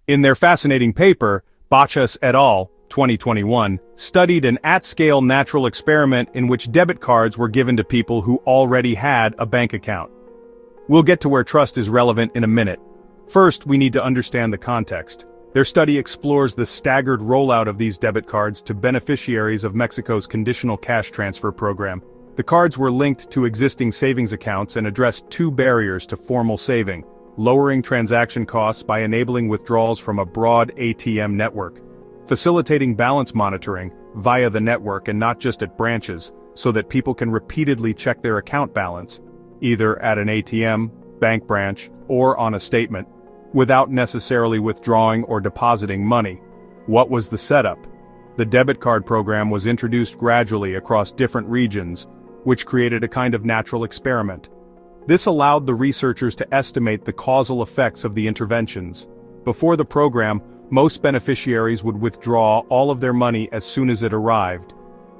In their fascinating paper, Bachus et al., 2021, studied an at-scale natural experiment in which debit cards were given to people who already had a bank account. We'll get to where trust is relevant in a minute. First, we need to understand the context. Their study explores the staggered rollout of these debit cards to beneficiaries of Mexico's conditional cash transfer program. The cards were linked to existing savings accounts and addressed two barriers to formal saving: lowering transaction costs by enabling withdrawals from a broad ATM network, facilitating balance monitoring via the network and not just at branches, so that people can repeatedly check their account balance, either at an ATM, bank branch, or on a statement, without necessarily withdrawing or depositing money. What was the setup? The debit card program was introduced gradually across different regions, which created a kind of natural experiment. This allowed the researchers to estimate the causal effects of the interventions. Before the program, most beneficiaries would withdraw all of their money as soon as it arrived.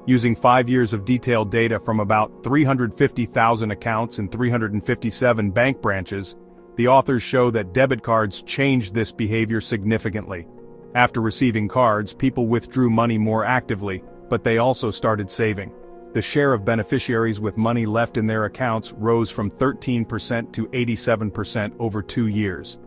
Using 5 years of detailed data from about 350,000 accounts in 357 bank branches, the authors show that debit cards changed this behavior significantly. After receiving cards, people withdrew money more actively, but they also started saving. The share of beneficiaries with money left in their accounts rose from 13% to 87% over 2 years.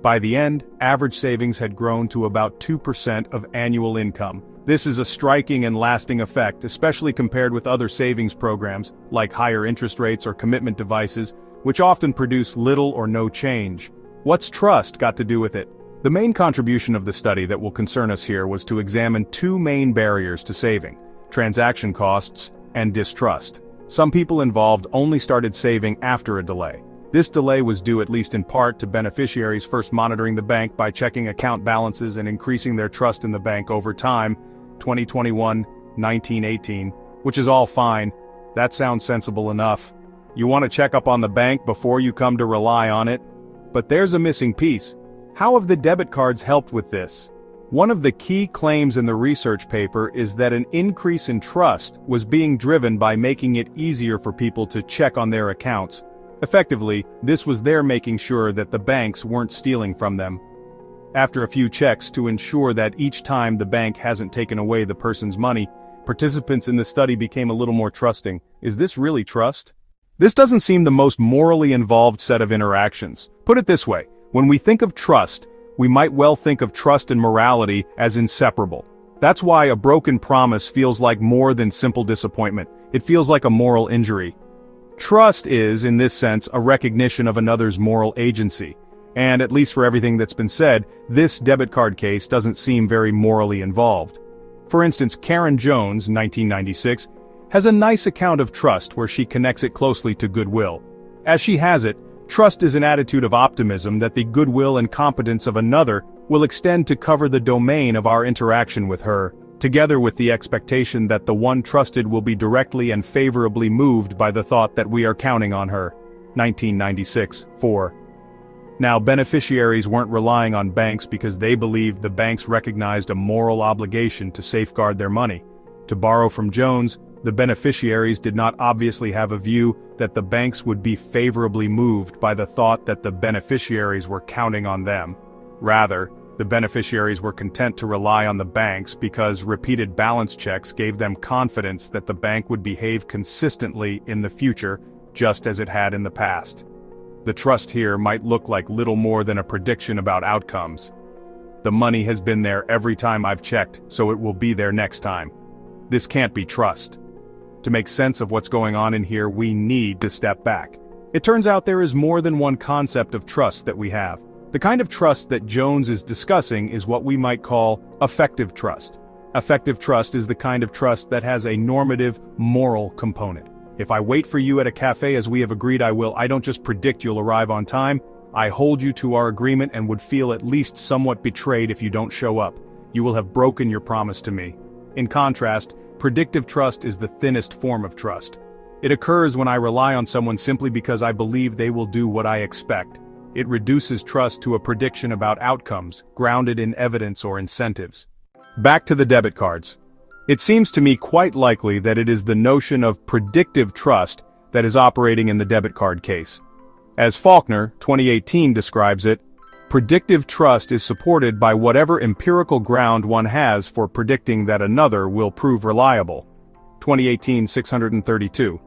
By the end, average savings had grown to about 2% of annual income. This is a striking and lasting effect, especially compared with other savings programs, like higher interest rates or commitment devices, which often produce little or no change. What's trust got to do with it? The main contribution of the study that will concern us here was to examine two main barriers to saving: transaction costs and distrust. Some people involved only started saving after a delay. This delay was due at least in part to beneficiaries first monitoring the bank by checking account balances and increasing their trust in the bank over time, 2021, 1918, which is all fine. That sounds sensible enough. You want to check up on the bank before you come to rely on it. But there's a missing piece. How have the debit cards helped with this? One of the key claims in the research paper is that an increase in trust was being driven by making it easier for people to check on their accounts. Effectively, this was their making sure that the banks weren't stealing from them. After a few checks to ensure that each time the bank hasn't taken away the person's money, participants in the study became a little more trusting. Is this really trust? This doesn't seem the most morally involved set of interactions. Put it this way, when we think of trust, we might well think of trust and morality as inseparable. That's why a broken promise feels like more than simple disappointment. It feels like a moral injury. Trust is, in this sense, a recognition of another's moral agency. And at least for everything that's been said, this debit card case doesn't seem very morally involved. For instance, Karen Jones, 1996, has a nice account of trust where she connects it closely to goodwill. As she has it, trust is an attitude of optimism that the goodwill and competence of another will extend to cover the domain of our interaction with her, together with the expectation that the one trusted will be directly and favorably moved by the thought that we are counting on her. 1996-4. Now, beneficiaries weren't relying on banks because they believed the banks recognized a moral obligation to safeguard their money. To borrow from Jones, the beneficiaries did not obviously have a view that the banks would be favorably moved by the thought that the beneficiaries were counting on them. Rather, the beneficiaries were content to rely on the banks because repeated balance checks gave them confidence that the bank would behave consistently in the future, just as it had in the past. The trust here might look like little more than a prediction about outcomes. The money has been there every time I've checked, so it will be there next time. This can't be trust. To make sense of what's going on in here, we need to step back. It turns out there is more than one concept of trust that we have. The kind of trust that Jones is discussing is what we might call affective trust. Affective trust is the kind of trust that has a normative, moral component. If I wait for you at a cafe as we have agreed I will, I don't just predict you'll arrive on time, I hold you to our agreement and would feel at least somewhat betrayed if you don't show up. You will have broken your promise to me. In contrast, predictive trust is the thinnest form of trust. It occurs when I rely on someone simply because I believe they will do what I expect. It reduces trust to a prediction about outcomes, grounded in evidence or incentives. Back to the debit cards. It seems to me quite likely that it is the notion of predictive trust that is operating in the debit card case. As Faulkner, 2018, describes it, Predictive trust is supported by whatever empirical ground one has for predicting that another will prove reliable. 2018 632.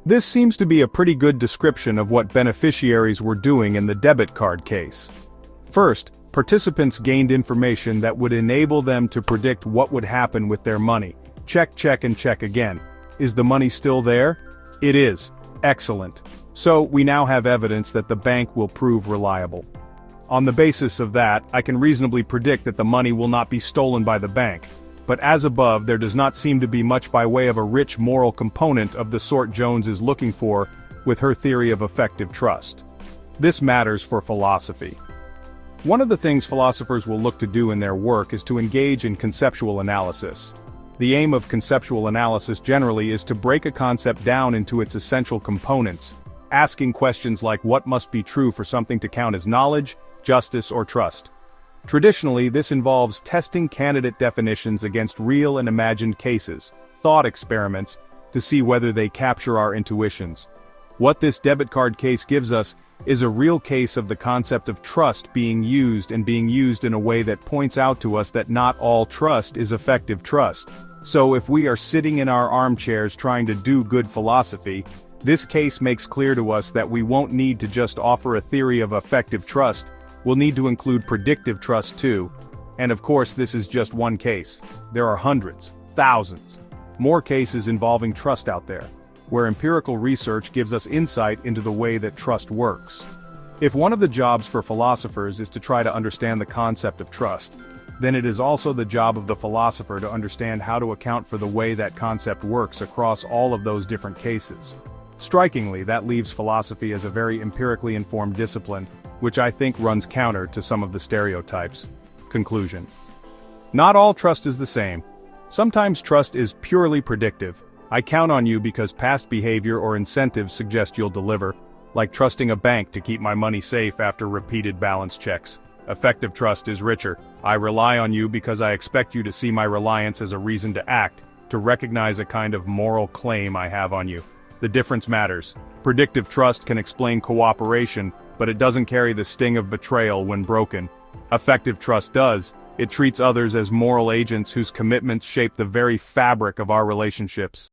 This seems to be a pretty good description of what beneficiaries were doing in the debit card case. First, participants gained information that would enable them to predict what would happen with their money. Check, check, and check again. Is the money still there? It is. Excellent. So, we now have evidence that the bank will prove reliable. On the basis of that, I can reasonably predict that the money will not be stolen by the bank. But as above, there does not seem to be much by way of a rich moral component of the sort Jones is looking for with her theory of effective trust. This matters for philosophy. One of the things philosophers will look to do in their work is to engage in conceptual analysis. The aim of conceptual analysis generally is to break a concept down into its essential components, asking questions like what must be true for something to count as knowledge, justice, or trust. Traditionally, this involves testing candidate definitions against real and imagined cases, thought experiments, to see whether they capture our intuitions. What this debit card case gives us is a real case of the concept of trust being used in a way that points out to us that not all trust is effective trust. So if we are sitting in our armchairs trying to do good philosophy, this case makes clear to us that we won't need to just offer a theory of effective trust, we'll need to include predictive trust too. And of course this is just one case. There are hundreds, thousands, more cases involving trust out there, where empirical research gives us insight into the way that trust works. If one of the jobs for philosophers is to try to understand the concept of trust, then it is also the job of the philosopher to understand how to account for the way that concept works across all of those different cases. Strikingly, that leaves philosophy as a very empirically informed discipline, which I think runs counter to some of the stereotypes. Conclusion. Not all trust is the same. Sometimes trust is purely predictive. I count on you because past behavior or incentives suggest you'll deliver, like trusting a bank to keep my money safe after repeated balance checks. Effective trust is richer. I rely on you because I expect you to see my reliance as a reason to act, to recognize a kind of moral claim I have on you. The difference matters. Predictive trust can explain cooperation, but it doesn't carry the sting of betrayal when broken. Effective trust does. It treats others as moral agents whose commitments shape the very fabric of our relationships.